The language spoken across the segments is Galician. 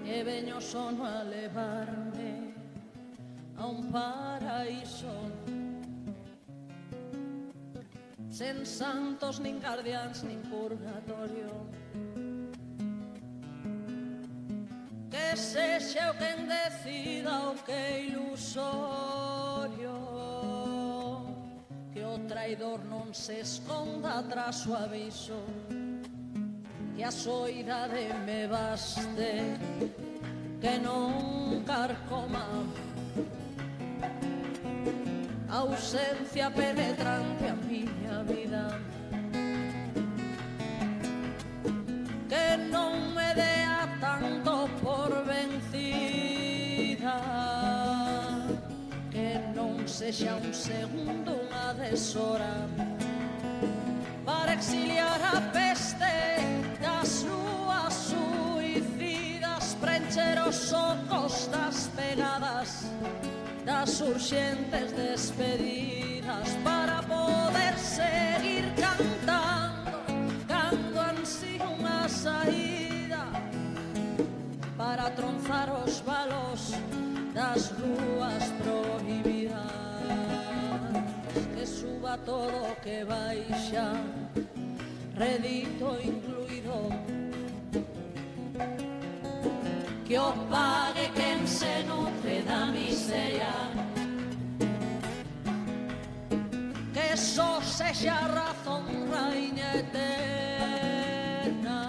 E veño sono a levarme a un paraíso sen santos, nin guardiáns, nin purgatorio, que sexa o quen decida o que é ilusorio, que o traidor non se esconda tras o aviso, que a soidade me baste, que non carcoma a ausencia penetrante a miña vida, que non me dea tanto por vencida, que non sexa un segundo unha deshora para exiliar a peste das ruas suicidas, prencher os ocos das pegadas, das urxentes despedidas, para poder seguir cantando cando ansío unha saída, para tronzar os valos das rúas prohibidas, que suba todo o que baixa, redito incluído, que o pague quen se nutre da miseria, que só sexa a razón raíña eterna,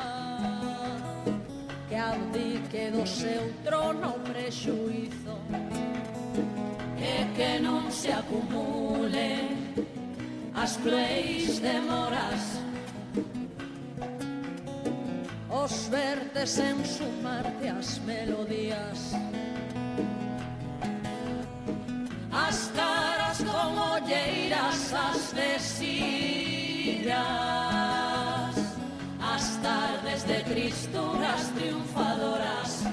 que abdique do seu trono o prexuízo, e que non se acumule as cruéis demoras, os vertes en sumarte as melodías, as caras con olleiras, as desiras, as tardes de tristuras triunfadoras,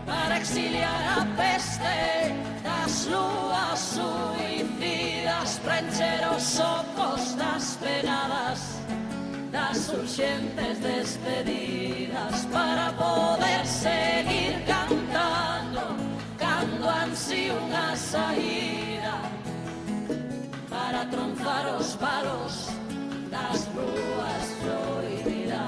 para exiliar a peste das luas suicidas, prencher os ocos das penadas, das urxentes despedidas, para poder seguir cantando cando ansío unha saída, para tronzar os valos das ruas prohibidas,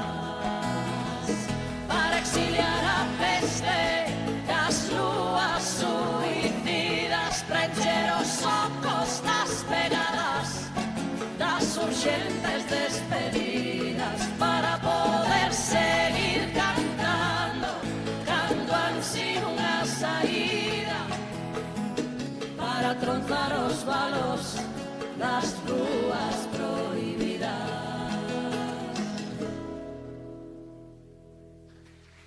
para exiliar a peste das ruas suicidas, prencher os ocos das pegadas, das urxentes despedidas, para poder seguir cantando cando ansío unha saída, para tronzar os valos das rúas prohibidas.